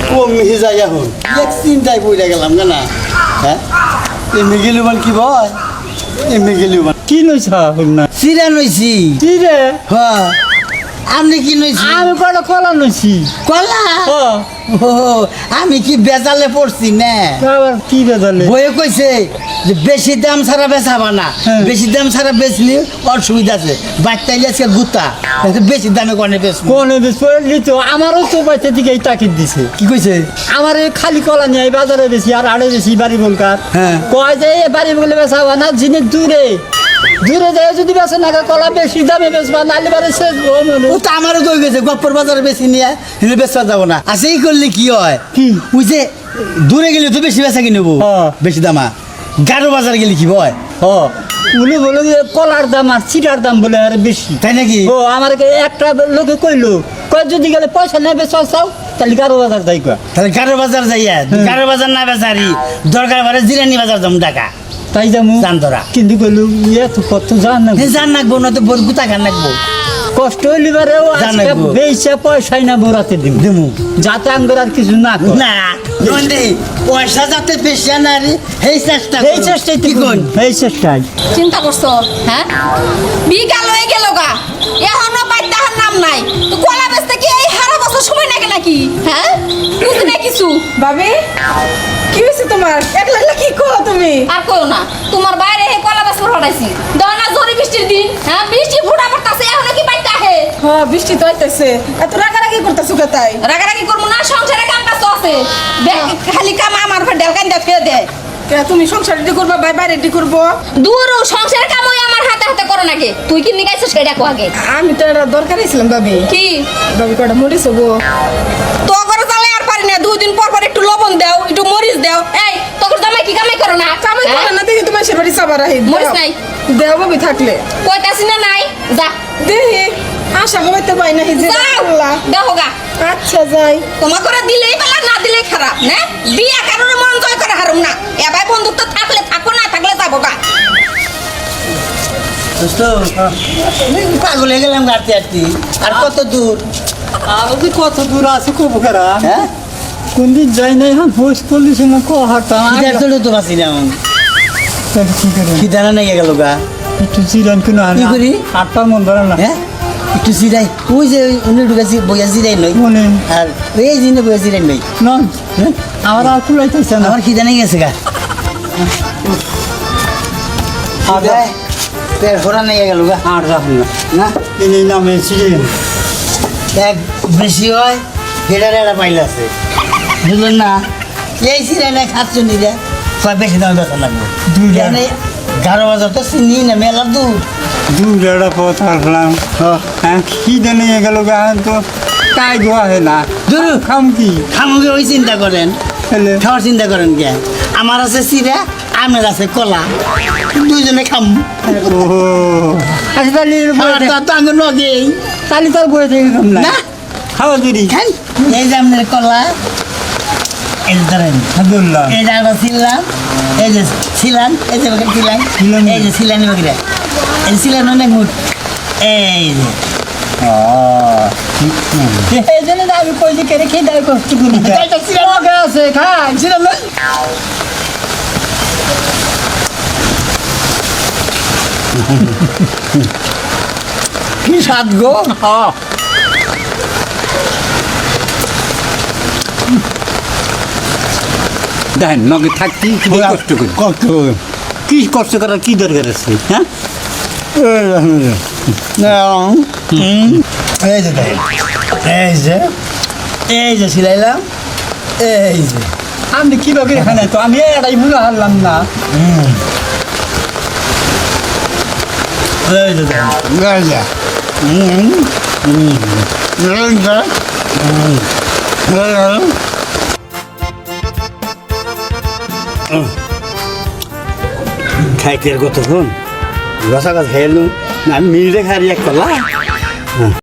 কমে যাই এখন এক চিন্তায় পড়ে গেলাম না হ্যাঁ এমনি গেলুমান কি ভয় এমনি গেলুমান কি নইছা না চিরা নইছি চিরে হ্যাঁ আপনি কি নইছি আমি কটা কলা নইছি কলা হ্যাঁ ও আমি কি বেজালে পড়ছি না আবার কি বেজালে বইয়ে কইছে যে বেশি দাম ছাড়া বেচাবা না হ্যাঁ। বেশি দাম ছাড়া বেচলে অসুবিধা আছে বাচ্চাইলে আজকে গুতা বেশি দামে কোনে বেচবো কোন বেশ পড়লি তো আমারও তো বাচ্চা দিকে তাকিদ দিছে কি কইছে আমার এই খালি কলা নিয়ে এই বাজারে বেশি আর আড়ে বেশি বাড়ি বলকার হ্যাঁ। কয় যে এ বাড়ি বলে বেচাবা না জিনিস দূরে দূরে যায় যদি বেচে না কলা বেশি দামে বেচবা নাহলে বারে শেষ ও তো আমারও কই গেছে গপ্পর বাজারে বেশি নিয়ে হেলে বেচা যাবো না আচ্ছা এই করলে কি হয় কি? ওই যে দূরে গেলে তো বেশি বেচা কিনবো হ্যাঁ। বেশি দামা গারো বাজার গেলে কি ভয় ও উনি বলে যে কলার দাম আর চিটার দাম বলে আর বেশি তাই নাকি ও আমার একটা লোকে কইলো কয় যদি গেলে পয়সা নেবে চাও তাহলে গারো বাজার যাই কয় তাহলে গারো বাজার যাইয়া গারো বাজার না বেচারি দরকার বারে জিরানি বাজার দাম টাকা তাই যাবো জানতরা কিন্তু কইলো এত কত জান না জান নাকবো না তো বোর গুতা খান নাকবো কষ্ট হইলে বারেও আজকে জানাইবো। বেচা পয়সাই না বোরাতে দিব দেমু যাতে আঙ্গুর আর কিছু না কর না নন্দে পয়সা যাতে বেশি না রে এই চেষ্টা এই চেষ্টাই কি কোন এই চেষ্টাই চিন্তা করছো হ্যাঁ বিকাল হয়ে গেল গা এখনো বাইতাহার নাম নাই তো কলা বেচতে কি এই হারা বছর সময় লাগে নাকি হ্যাঁ বুঝি না কিছু ভাবি কি হয়েছে তোমার একলা একলা কি কো তুমি আর কইও না তোমার বাইরে হে কলা বেচতে হটাইছি দনা ঝড়ি বৃষ্টির দিন হ্যাঁ বৃষ্টি ফুটা পড়তাছে এখনো কি বাইতা হে হ্যাঁ বৃষ্টি তো আইতাছে এত রাগারাগি করতেছো কে তাই রাগারাগি করবো না সংসারে কাম কাজ তো আছে খালি কাম আমার উপর ডেলকান দিয়ে ফেলে দেয় কে তুমি সংসার রেডি করবা বাইরে রেডি করবো দূর সংসারের কাম ওই আমার হাতে হাতে করো নাকি তুই কি নিগাইছিস সেটা কো আগে আমি তো এটা দরকারই ছিলাম ভাবি কি ভাবি কটা মরিস হবো তো করে চালে আর পারি না 2 দিন পর পর একটু লবণ দাও একটু মরিচ দাও এই তোর জামাই কি কামাই করো না কামাই করে না দেখি তোমার সে বাড়ি সাবার আহি মরিচ নাই দেও ভাবি থাকলে কইতাছি না নাই যা দেহি আশা করতে পাই না হিজে আল্লাহ দেখো গা আচ্ছা যাই তোমার করে দিলেই বেলা না দিলেই খারাপ না বিয়া কারণে মন জয় করে হারুম না এবার বন্ধুত্ব থাকলে থাকো না থাকলে যাবো গা দোস্ত পাগল হয়ে গেলাম গাড়তে আটতি আর কত দূর আর যে কত দূর আছে কবুকারা হ্যাঁ কোন দিন যাই নাই হ্যাঁ ভোজ করলিস না কো হাঁটা খিদার চলে তো বাঁচি না কি করে খিদানা নাকি গেল গা একটু জিরান কিনো কি করি? হাঁটটা মন ধরে না হ্যাঁ একটু জিরাই ওই যে উনি ঢুকেছি বইয়া জিরাই নই মনে আর এই জিনে বইয়া জিরাই নই নন হ্যাঁ? আমার আর কুলাইতেছে না আমার খিদা নেই গেছে গা খিদায় পেট ভরা নেই গেল গা আর রাখুন না না এই নামে ছিলেন এক বেশি হয় হেডার একটা পাইল আছে বুঝলেন না এই সিরাই না খাচ্ছ নিলে কয় বেশি দামে বেচা লাগবে দুইটা। এখানে 11 বাজার তো চিনি না মেলার দূর দূর একটা পথ আসলাম হ্যাঁ খিদে নিয়ে গেল গান তো তাই গোয়া হয় না দূর খাম কি খামুকে ওই চিন্তা করেন তাহলে খাওয়ার চিন্তা করেন কে আমার আছে চিরা আমার আছে কলা দুইজনে খাম ও আচ্ছা তাহলে আমার তো আঙুর নগেই তাহলে তোর বয়ে থেকে খাম না না খাওয়া দিদি খাই এই যে আপনার কলা এই যে ধরেন আব্দুল্লাহ এই যে আমরা ছিলাম এই যে ছিলাম এই যে বাকি ছিলাম ছিলাম। এই যে ছিলানি বাকিরা এই যে ছিলান অনেক মুঠ এই যে এই জন্য আমি কইছি কেড়ে খেয়ে দেয় কষ্ট করি তাইটা ছিলাম। ওকে আছে খাই ছিলাম না কি স্বাদ গো দেখেন নগে থাকতে কষ্ট করি কত কি কষ্ট করার কি দরকার আছে হ্যাঁ এই যে দেখেন এই যে সিলাইলাম এই যে আমি কিভাবে এখানে তো আমি এটাই ভুলে হারলাম না এই যে দেখেন এই যে খাইতে কতক্ষণ রসা গাছ খাইলু না মিলতে খাই এক কলা